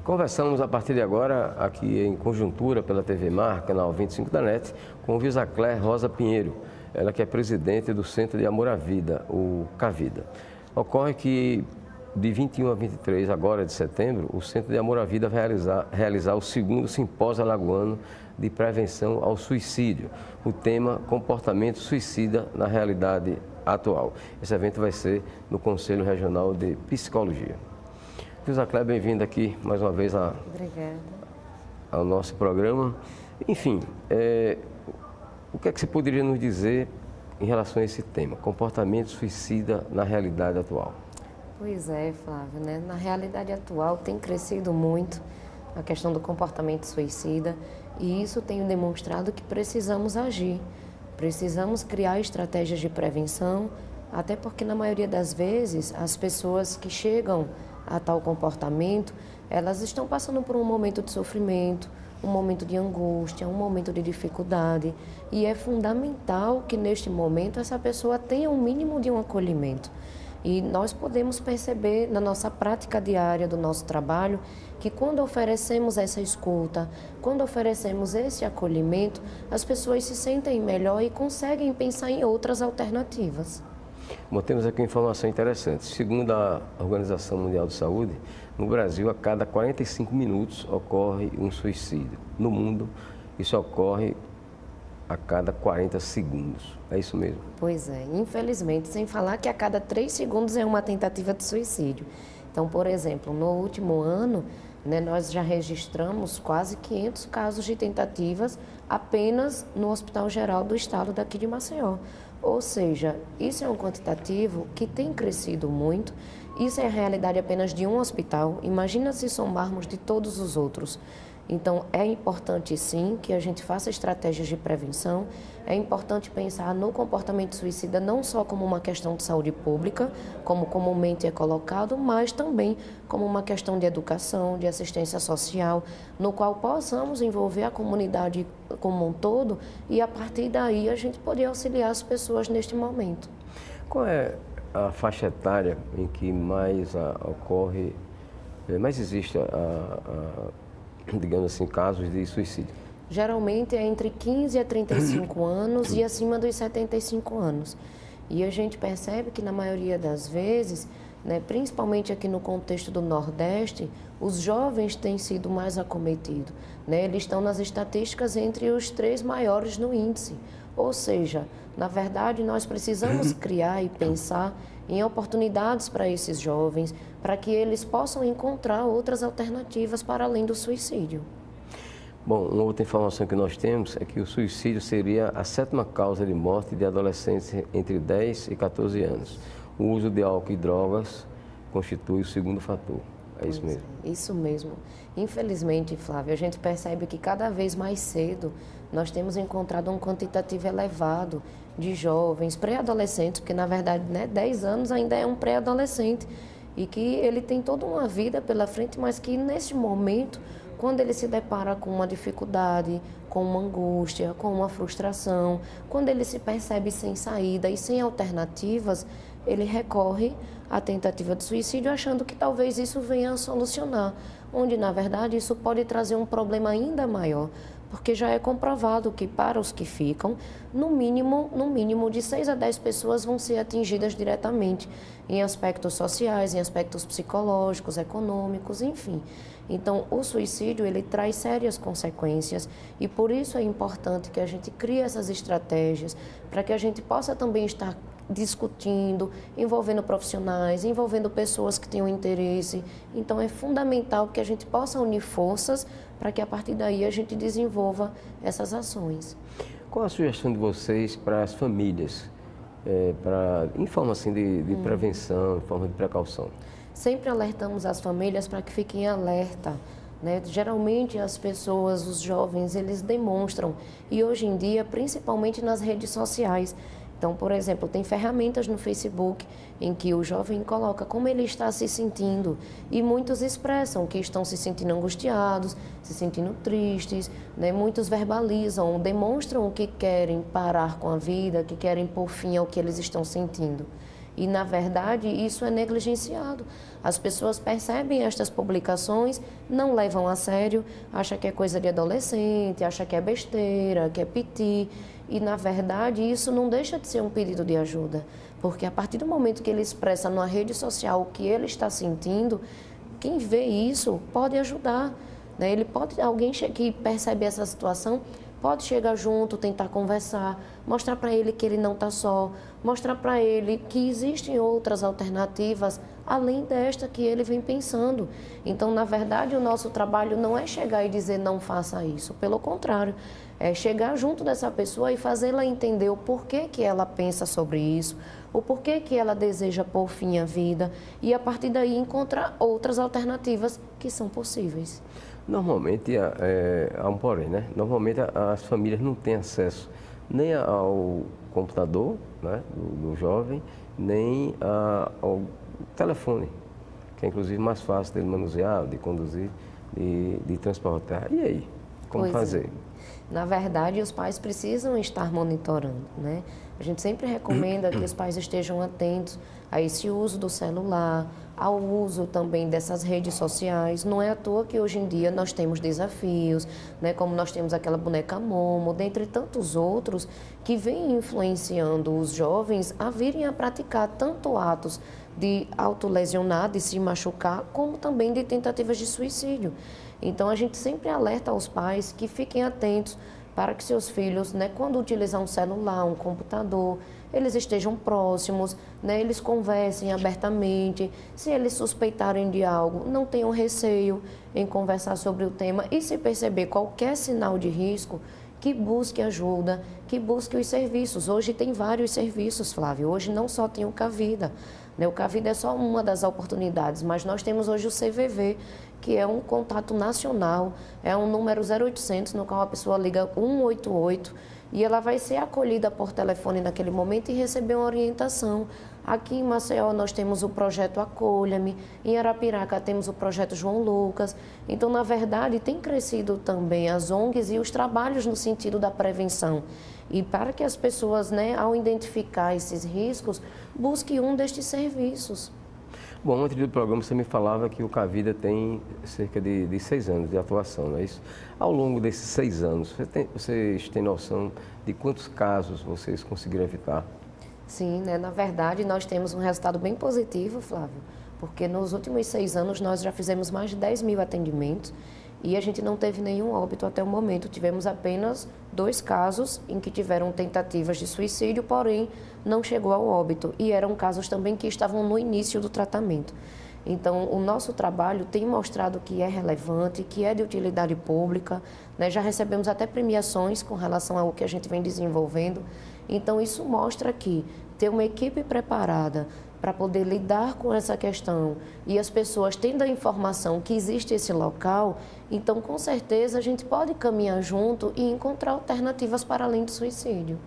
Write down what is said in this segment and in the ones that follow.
Conversamos a partir de agora, aqui em conjuntura pela TV Mar, canal 25 da NET, com Visacler Rosa Pinheiro, ela que é presidente do Centro de Amor à Vida, o CAVIDA. Ocorre que de 21 a 23 agora de setembro, o Centro de Amor à Vida vai realizar o segundo simpósio alagoano de prevenção ao suicídio. O tema comportamento suicida na realidade atual. Esse evento vai ser no Conselho Regional de Psicologia. Visacler, bem-vinda aqui mais uma vez ao nosso programa. Enfim, o que é que você poderia nos dizer em relação a esse tema, comportamento suicida na realidade atual? Pois é, Flávio, né? Na realidade atual tem crescido muito a questão do comportamento suicida e isso tem demonstrado que precisamos agir, precisamos criar estratégias de prevenção, até porque na maioria das vezes as pessoas que chegam a tal comportamento, elas estão passando por um momento de sofrimento, um momento de angústia, um momento de dificuldade e é fundamental que neste momento essa pessoa tenha um mínimo de um acolhimento. E nós podemos perceber na nossa prática diária do nosso trabalho que quando oferecemos essa escuta, quando oferecemos esse acolhimento, as pessoas se sentem melhor e conseguem pensar em outras alternativas. Bom, temos aqui uma informação interessante. Segundo a Organização Mundial de Saúde, no Brasil, a cada 45 minutos ocorre um suicídio. No mundo, isso ocorre a cada 40 segundos. É isso mesmo? Pois é, infelizmente, sem falar que a cada 3 segundos é uma tentativa de suicídio. Então, por exemplo, no último ano, nós já registramos quase 500 casos de tentativas apenas no Hospital Geral do Estado daqui de Maceió. Ou seja, isso é um quantitativo que tem crescido muito. Isso é a realidade apenas de um hospital. Imagina se somarmos de todos os outros. Então, é importante sim que a gente faça estratégias de prevenção, é importante pensar no comportamento suicida não só como uma questão de saúde pública, como comumente é colocado, mas também como uma questão de educação, de assistência social, no qual possamos envolver a comunidade como um todo e a partir daí a gente poder auxiliar as pessoas neste momento. Qual é a faixa etária em que mais existe digamos assim, casos de suicídio? Geralmente é entre 15 a 35 anos e acima dos 75 anos. E a gente percebe que na maioria das vezes, principalmente aqui no contexto do Nordeste, os jovens têm sido mais acometidos. Eles estão nas estatísticas entre os 3 maiores no índice. Ou seja, na verdade, nós precisamos criar e pensar em oportunidades para esses jovens, para que eles possam encontrar outras alternativas para além do suicídio. Bom, uma outra informação que nós temos é que o suicídio seria a 7ª causa de morte de adolescentes entre 10 e 14 anos. O uso de álcool e drogas constitui o segundo fator. É isso mesmo? Isso mesmo. Infelizmente, Flávio, a gente percebe que cada vez mais cedo nós temos encontrado um quantitativo elevado de jovens, pré-adolescentes, porque na verdade 10 anos ainda é um pré-adolescente e que ele tem toda uma vida pela frente, mas que nesse momento, quando ele se depara com uma dificuldade, com uma angústia, com uma frustração, quando ele se percebe sem saída e sem alternativas, ele recorre à tentativa de suicídio achando que talvez isso venha a solucionar, onde na verdade isso pode trazer um problema ainda maior, porque já é comprovado que para os que ficam, no mínimo de 6 a 10 pessoas vão ser atingidas diretamente em aspectos sociais, em aspectos psicológicos, econômicos, enfim. Então, o suicídio, ele traz sérias consequências e por isso é importante que a gente crie essas estratégias para que a gente possa também estar discutindo, envolvendo profissionais, envolvendo pessoas que tenham interesse. Então, é fundamental que a gente possa unir forças para que a partir daí a gente desenvolva essas ações. Qual a sugestão de vocês para as famílias, em forma assim de prevenção, em forma de precaução? Sempre alertamos as famílias para que fiquem alerta. Geralmente as pessoas, os jovens, eles demonstram, e hoje em dia, principalmente nas redes sociais. Então, por exemplo, tem ferramentas no Facebook em que o jovem coloca como ele está se sentindo e muitos expressam que estão se sentindo angustiados, se sentindo tristes, Muitos verbalizam, demonstram que querem parar com a vida, que querem pôr fim ao que eles estão sentindo. E, na verdade, isso é negligenciado. As pessoas percebem estas publicações, não levam a sério, acham que é coisa de adolescente, acham que é besteira, que é piti. E, na verdade, isso não deixa de ser um pedido de ajuda. Porque a partir do momento que ele expressa numa rede social o que ele está sentindo, quem vê isso pode ajudar. Né? Alguém que percebe essa situação pode chegar junto, tentar conversar, mostrar para ele que ele não está só, mostrar para ele que existem outras alternativas além desta que ele vem pensando. Então, na verdade, o nosso trabalho não é chegar e dizer não faça isso, pelo contrário, é chegar junto dessa pessoa e fazê-la entender o porquê que ela pensa sobre isso, o porquê que ela deseja pôr fim à vida e, a partir daí, encontrar outras alternativas que são possíveis. Normalmente, há um porém, né? Normalmente as famílias não têm acesso nem ao computador, né, do jovem, nem ao telefone, que é inclusive mais fácil dele manusear, de conduzir, de transportar. E aí, como fazer? Na verdade, os pais precisam estar monitorando, né? A gente sempre recomenda que os pais estejam atentos a esse uso do celular, ao uso também dessas redes sociais. Não é à toa que hoje em dia nós temos desafios, né? Como nós temos aquela boneca Momo, dentre tantos outros, que vêm influenciando os jovens a virem a praticar tanto atos de autolesionar, de se machucar, como também de tentativas de suicídio. Então, a gente sempre alerta aos pais que fiquem atentos para que seus filhos, né, quando utilizar um celular, um computador, eles estejam próximos, né, eles conversem abertamente. Se eles suspeitarem de algo, não tenham receio em conversar sobre o tema e, se perceber qualquer sinal de risco, que busque ajuda, que busque os serviços. Hoje tem vários serviços, Flávio. Hoje não só tem o Cavida, né? O Cavida é só uma das oportunidades, mas nós temos hoje o CVV, que é um contato nacional, é um número 0800, no qual a pessoa liga 188 e ela vai ser acolhida por telefone naquele momento e receber uma orientação. Aqui em Maceió nós temos o projeto Acolha-me, em Arapiraca temos o projeto João Lucas. Então, na verdade, tem crescido também as ONGs e os trabalhos no sentido da prevenção. E para que as pessoas, né, ao identificar esses riscos, busquem um destes serviços. Bom, antes do programa você me falava que o Cavida tem cerca de 6 anos de atuação, não é isso? Ao longo desses 6 anos, vocês têm noção de quantos casos vocês conseguiram evitar? Sim, né? Na verdade, nós temos um resultado bem positivo, Flávio, porque nos últimos 6 anos nós já fizemos mais de 10 mil atendimentos e a gente não teve nenhum óbito até o momento. Tivemos apenas 2 casos em que tiveram tentativas de suicídio, porém não chegou ao óbito. E eram casos também que estavam no início do tratamento. Então, o nosso trabalho tem mostrado que é relevante, que é de utilidade pública, né? Já recebemos até premiações com relação ao que a gente vem desenvolvendo. Então, isso mostra que ter uma equipe preparada para poder lidar com essa questão e as pessoas tendo a informação que existe esse local, então, com certeza, a gente pode caminhar junto e encontrar alternativas para além do suicídio.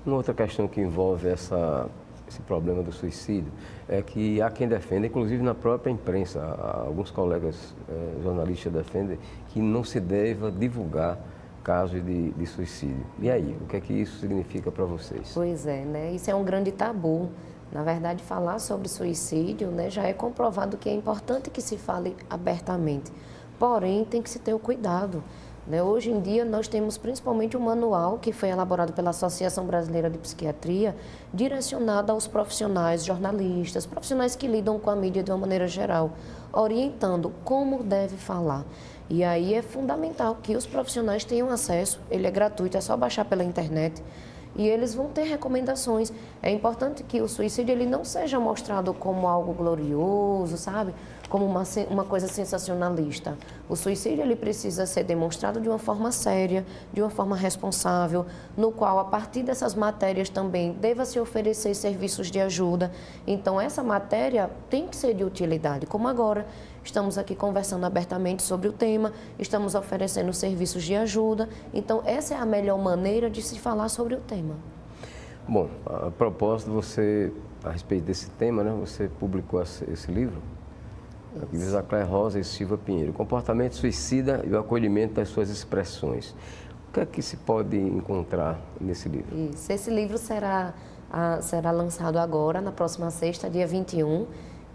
Uma outra questão que envolve esse problema do suicídio é que há quem defenda, inclusive na própria imprensa, alguns colegas jornalistas defendem que não se deva divulgar casos de suicídio. E aí, o que é que isso significa para vocês? Pois é, né? Isso é um grande tabu. Na verdade, falar sobre suicídio, né, já é comprovado que é importante que se fale abertamente. Porém, tem que se ter o cuidado. Né? Hoje em dia, nós temos principalmente um manual que foi elaborado pela Associação Brasileira de Psiquiatria, direcionado aos profissionais, jornalistas, profissionais que lidam com a mídia de uma maneira geral, orientando como deve falar. E aí é fundamental que os profissionais tenham acesso, ele é gratuito, é só baixar pela internet. E eles vão ter recomendações. É importante que o suicídio ele não seja mostrado como algo glorioso, sabe? Como uma coisa sensacionalista. O suicídio ele precisa ser demonstrado de uma forma séria, de uma forma responsável, no qual, a partir dessas matérias também, deva se oferecer serviços de ajuda. Então, essa matéria tem que ser de utilidade, como agora. Estamos aqui conversando abertamente sobre o tema, estamos oferecendo serviços de ajuda. Então, essa é a melhor maneira de se falar sobre o tema. Bom, a propósito, a respeito desse tema, né, você publicou esse livro? Gisacler Rosa e Silva Pinheiro, Comportamento Suicida e o Acolhimento das Suas Expressões. O que é que se pode encontrar nesse livro? Isso. Esse livro será lançado agora, na próxima sexta, dia 21,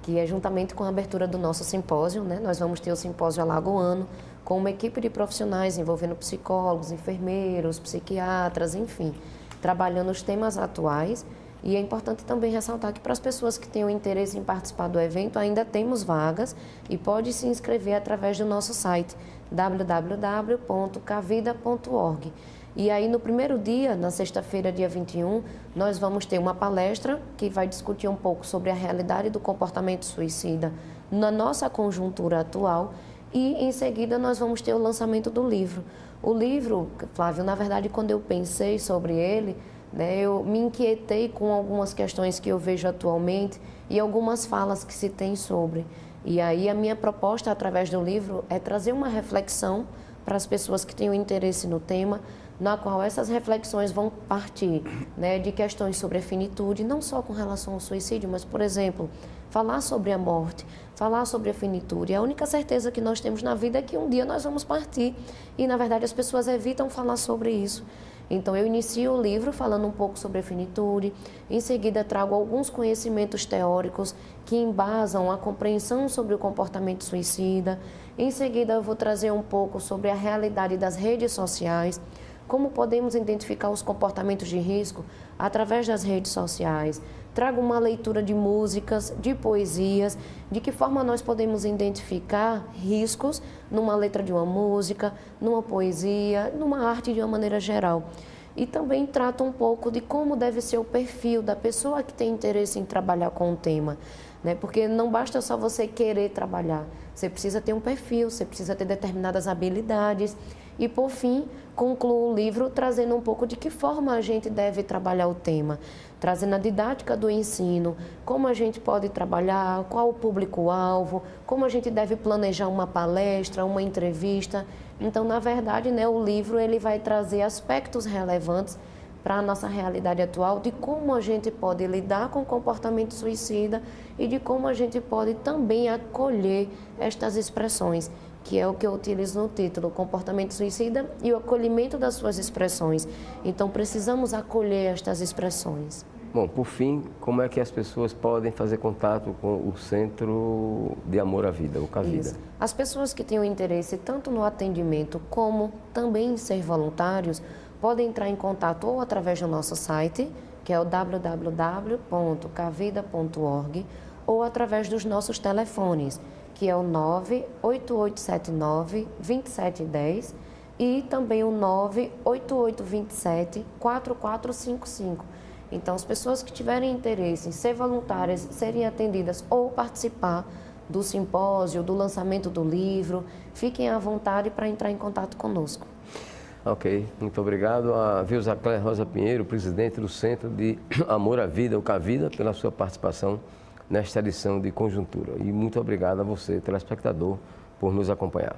que é juntamente com a abertura do nosso simpósio, né? Nós vamos ter o simpósio alagoano, com uma equipe de profissionais envolvendo psicólogos, enfermeiros, psiquiatras, enfim, trabalhando os temas atuais. E é importante também ressaltar que para as pessoas que tenham interesse em participar do evento, ainda temos vagas e pode se inscrever através do nosso site www.cavida.org. E aí no primeiro dia, na sexta-feira, dia 21, nós vamos ter uma palestra que vai discutir um pouco sobre a realidade do comportamento suicida na nossa conjuntura atual e em seguida nós vamos ter o lançamento do livro. O livro, Flávio, na verdade, quando eu pensei sobre ele, né, eu me inquietei com algumas questões que eu vejo atualmente e algumas falas que se tem sobre. E aí a minha proposta através do livro é trazer uma reflexão para as pessoas que tenham interesse no tema, na qual essas reflexões vão partir, né, de questões sobre a finitude, não só com relação ao suicídio, mas, por exemplo, falar sobre a morte, falar sobre a finitude. A única certeza que nós temos na vida é que um dia nós vamos partir e, na verdade, as pessoas evitam falar sobre isso. Então, eu inicio o livro falando um pouco sobre a finitude, em seguida trago alguns conhecimentos teóricos que embasam a compreensão sobre o comportamento suicida, em seguida eu vou trazer um pouco sobre a realidade das redes sociais, como podemos identificar os comportamentos de risco através das redes sociais. Trago uma leitura de músicas, de poesias, de que forma nós podemos identificar riscos numa letra de uma música, numa poesia, numa arte de uma maneira geral. E também trato um pouco de como deve ser o perfil da pessoa que tem interesse em trabalhar com o tema, né? Porque não basta só você querer trabalhar, você precisa ter um perfil, você precisa ter determinadas habilidades. E, por fim, concluo o livro trazendo um pouco de que forma a gente deve trabalhar o tema, trazendo a didática do ensino, como a gente pode trabalhar, qual o público-alvo, como a gente deve planejar uma palestra, uma entrevista. Então, na verdade, né, o livro ele vai trazer aspectos relevantes para a nossa realidade atual, de como a gente pode lidar com o comportamento suicida e de como a gente pode também acolher estas expressões, que é o que eu utilizo no título, comportamento suicida e o acolhimento das suas expressões. Então, precisamos acolher estas expressões. Bom, por fim, como é que as pessoas podem fazer contato com o Centro de Amor à Vida, o Cavida? Isso. As pessoas que tenham interesse tanto no atendimento como também em ser voluntários, podem entrar em contato ou através do nosso site, que é o www.cavida.org, ou através dos nossos telefones, que é o 98879-2710 e também o 98827-4455. Então, as pessoas que tiverem interesse em ser voluntárias, serem atendidas ou participar do simpósio, do lançamento do livro, fiquem à vontade para entrar em contato conosco. Ok, muito obrigado a Vilzacler Rosa Pinheiro, presidente do Centro de Amor à Vida, o Cavida, pela sua participação nesta edição de Conjuntura. E muito obrigado a você, telespectador, por nos acompanhar.